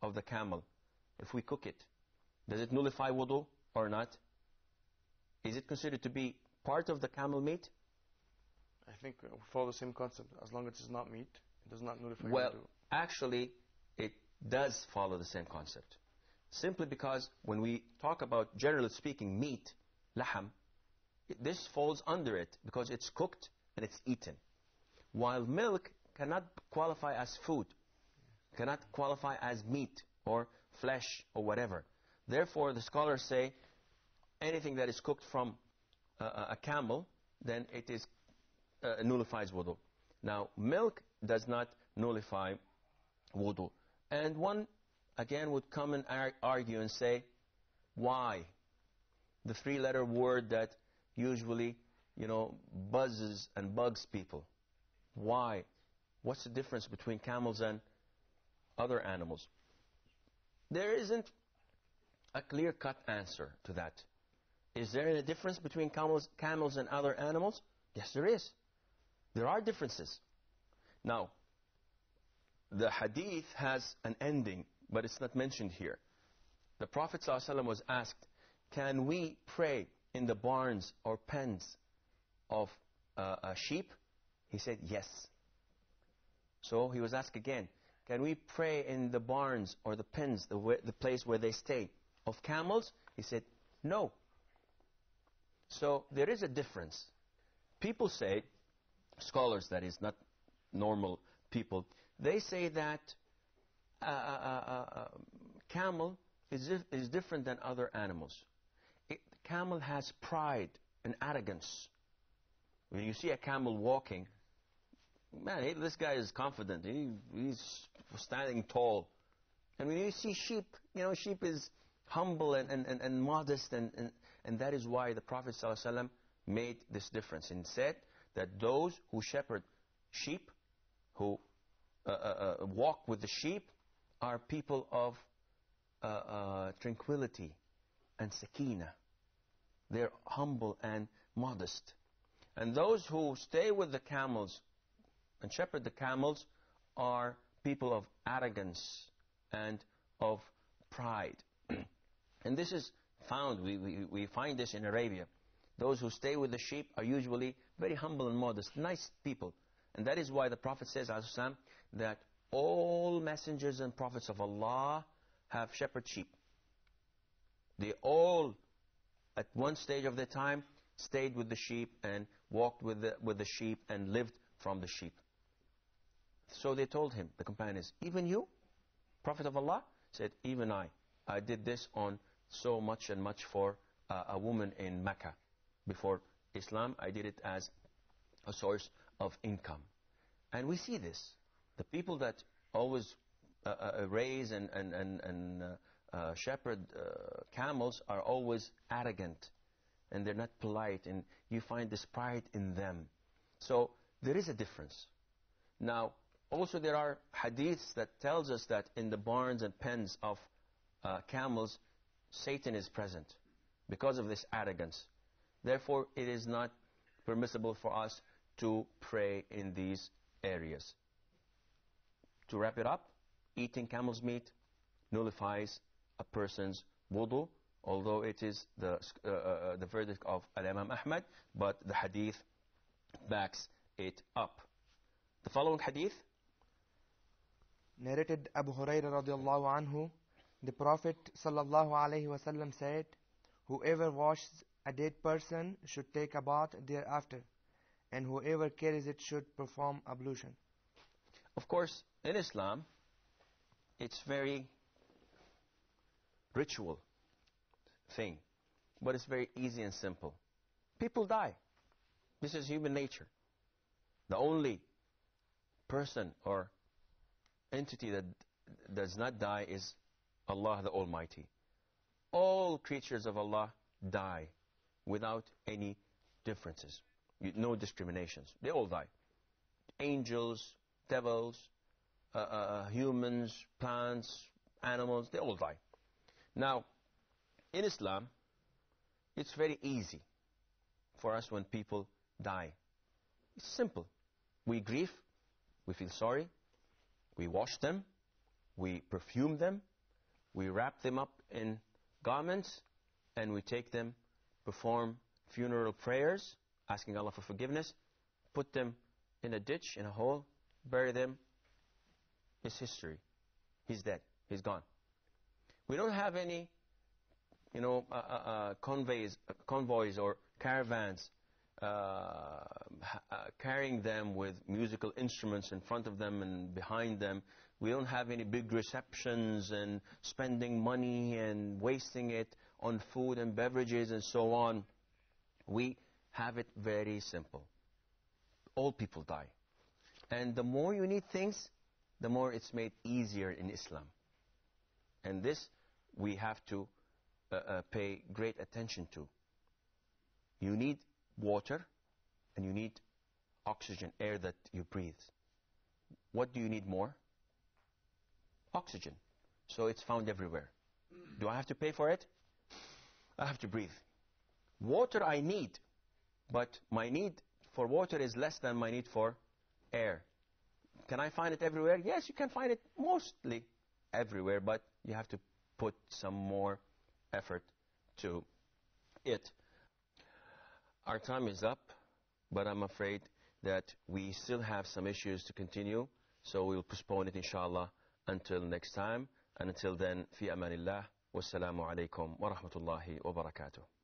of the camel, if we cook it, does it nullify wudu or not? Is it considered to be part of the camel meat? I think we follow the same concept. As long as it's not meat, it does not nullify wudu. Well, actually, it does follow the same concept. Simply because when we talk about, generally speaking, meat, laham, this falls under it because it's cooked and it's eaten. While milk cannot qualify as food, cannot qualify as meat or flesh or whatever. Therefore, the scholars say anything that is cooked from a camel, then it is nullifies wudu. Now, milk does not nullify wudu. And one, again, would come and argue and say, why? The three-letter word that usually, buzzes and bugs people. Why? What's the difference between camels and other animals? There isn't a clear-cut answer to that. Is there any difference between camels and other animals? Yes, there is. There are differences. Now, the hadith has an ending, but it's not mentioned here. The Prophet ﷺ was asked, can we pray in the barns or pens of sheep? He said, yes. So he was asked again, can we pray in the barns or the pens, the place where they stay, of camels? He said, no. So there is a difference. People say, scholars that is, not normal people, they say that camel is different than other animals. Camel has pride and arrogance. When you see a camel walking, man, this guy is confident. He's standing tall. And when you see sheep, sheep is humble and modest, and that is why the Prophet ﷺ made this difference and said that those who shepherd sheep, who walk with the sheep, are people of tranquility and sakina. They're humble and modest. And those who stay with the camels and shepherd the camels are people of arrogance and of pride. And this is found, we find this in Arabia. Those who stay with the sheep are usually very humble and modest, nice people. And that is why the Prophet says, that all messengers and prophets of Allah have shepherd sheep. They all, at one stage of their time, stayed with the sheep and walked with the sheep and lived from the sheep. So they told him, the companions, even you, Prophet of Allah? Said, even I did this on so much and much for a woman in Mecca. Before Islam, I did it as a source of income. And we see this. The people that always raise and shepherd camels are always arrogant. And they're not polite. And you find this pride in them. So there is a difference. Now, also there are hadiths that tells us that in the barns and pens of camels, Satan is present because of this arrogance. Therefore, it is not permissible for us to pray in these areas. To wrap it up, eating camel's meat nullifies a person's wudu, although it is the verdict of Imam Ahmad, but the hadith backs it up. The following hadith, narrated Abu Hurairah radiallahu anhu, the Prophet sallallahu alaihi wasallam said, whoever washes a dead person should take a bath thereafter, and whoever carries it should perform ablution. Of course, in Islam, it's very ritual thing, but it's very easy and simple. People die. This is human nature. The only person or entity that does not die is Allah the Almighty. All creatures of Allah die without any differences. No discriminations. They all die. Angels, devils, humans, plants, animals, they all die. Now, in Islam, it's very easy for us when people die. It's simple. We grieve, we feel sorry, we wash them, We perfume them, we wrap them up in garments, and we take them, perform funeral prayers, asking Allah for forgiveness, put them in a ditch, in a hole, bury them. It's history. He's dead. He's gone. We don't have any, convoys or caravans carrying them with musical instruments in front of them and behind them. We don't have any big receptions and spending money and wasting it on food and beverages and so on. We have it very simple. All people die. And the more you need things, the more it's made easier in Islam. And this we have to pay great attention to. You need water and you need oxygen, air that you breathe. What do you need more? Oxygen. So it's found everywhere. Do I have to pay for it? I have to breathe. Water I need, but my need for water is less than my need for air. Can I find it everywhere? Yes, you can find it mostly everywhere, but you have to put some more effort to it. Our time is up, but I'm afraid that we still have some issues to continue, so we'll postpone it inshallah until next time. And until then, fi amanillah, wassalamu alaikum wa rahmatullahi wa barakatuh.